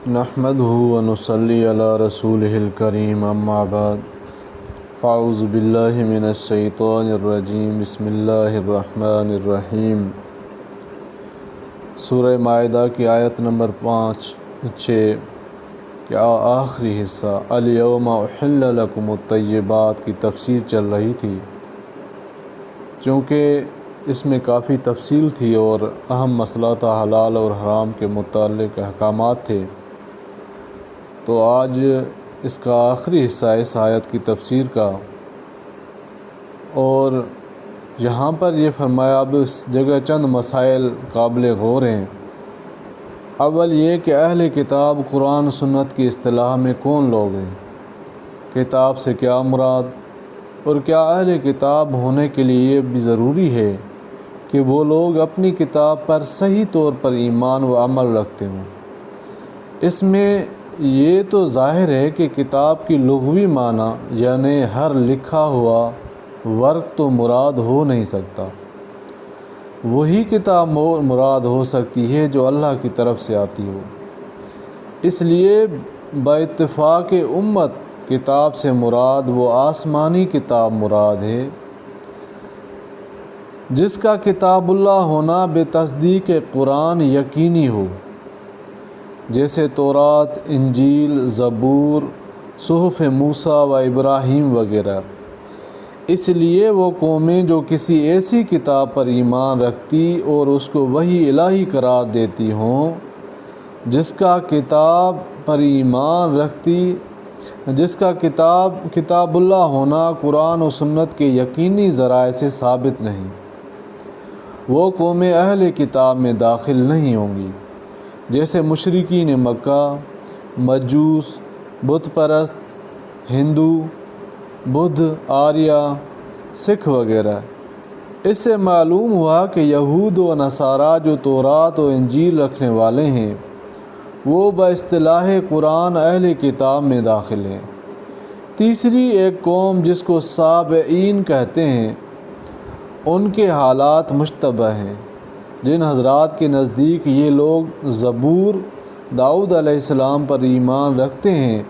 نحمده ونصلي على رسوله الكريم اما بعد فاعوذ باللہ من الشیطان الرجیم بسم اللہ الرحمن الرحیم۔ سورہ مائدہ کی آیت نمبر 5-6 کیا آخری حصہ الیوم احل لکم الطیبات کی تفسیر چل رہی تھی۔ چونکہ اس میں کافی تفصیل تھی اور اہم مسئلہ تھا حلال اور حرام کے متعلق احکامات تھے، تو آج اس کا آخری حصہ اس آیت کی تفسیر کا، اور یہاں پر یہ فرمایا اب اس جگہ چند مسائل قابل غور ہیں۔ اول یہ کہ اہل کتاب قرآن سنت کی اصطلاح میں کون لوگ ہیں، کتاب سے کیا مراد، اور کیا اہل کتاب ہونے کے لیے یہ بھی ضروری ہے کہ وہ لوگ اپنی کتاب پر صحیح طور پر ایمان و عمل رکھتے ہوں۔ اس میں یہ تو ظاہر ہے کہ کتاب کی لغوی معنی یعنی ہر لکھا ہوا ورق تو مراد ہو نہیں سکتا، وہی کتاب مراد ہو سکتی ہے جو اللہ کی طرف سے آتی ہو۔ اس لیے باتفاق امت کتاب سے مراد وہ آسمانی کتاب مراد ہے جس کا کتاب اللہ ہونا بے تصدیق قرآن یقینی ہو، جیسے تورات، انجیل، زبور، صحف موسیٰ و ابراہیم وغیرہ۔ اس لیے وہ قومیں جو کسی ایسی کتاب پر ایمان رکھتی اور اس کو وحی الہی قرار دیتی ہوں جس کا کتاب پر ایمان رکھتی، جس کا کتاب اللہ ہونا قرآن و سنت کے یقینی ذرائع سے ثابت نہیں، وہ قومیں اہل کتاب میں داخل نہیں ہوں گی، جیسے مشرکین مکہ، مجوس، بت پرست، ہندو، بدھ، آریہ، سکھ وغیرہ۔ اس سے معلوم ہوا کہ یہود و نصارہ جو تورات و انجیل رکھنے والے ہیں وہ باصطلاح قرآن اہل کتاب میں داخل ہیں۔ تیسری ایک قوم جس کو سابعین کہتے ہیں، ان کے حالات مشتبہ ہیں۔ جن حضرات کے نزدیک یہ لوگ زبور داؤد علیہ السلام پر ایمان رکھتے ہیں،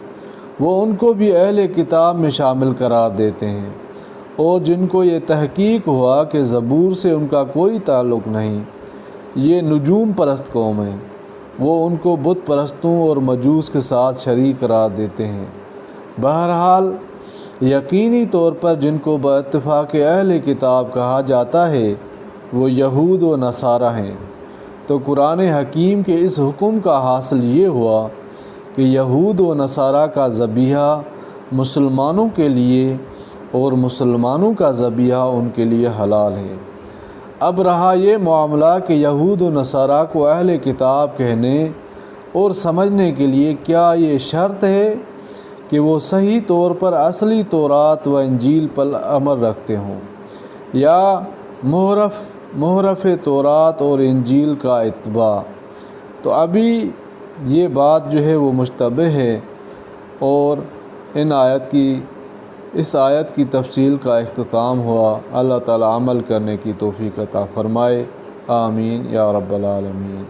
وہ ان کو بھی اہل کتاب میں شامل قرار دیتے ہیں، اور جن کو یہ تحقیق ہوا کہ زبور سے ان کا کوئی تعلق نہیں، یہ نجوم پرست قوم ہیں، وہ ان کو بت پرستوں اور مجوس کے ساتھ شریک قرار دیتے ہیں۔ بہرحال یقینی طور پر جن کو باتفاق اہل کتاب کہا جاتا ہے وہ یہود و نصارہ ہیں۔ تو قرآن حکیم کے اس حکم کا حاصل یہ ہوا کہ یہود و نصارہ کا ذبیحہ مسلمانوں کے لیے اور مسلمانوں کا ذبیحہ ان کے لیے حلال ہے۔ اب رہا یہ معاملہ کہ یہود و نصارہ کو اہل کتاب کہنے اور سمجھنے کے لیے کیا یہ شرط ہے کہ وہ صحیح طور پر اصلی تورات و انجیل پر عمل رکھتے ہوں، یا محرف تورات اور انجیل کا اتباع؟ تو ابھی یہ بات جو ہے وہ مشتبہ ہے، اور اس آیت کی تفصیل کا اختتام ہوا۔ اللہ تعالی عمل کرنے کی توفیق عطا فرمائے، آمین یا رب العالمین۔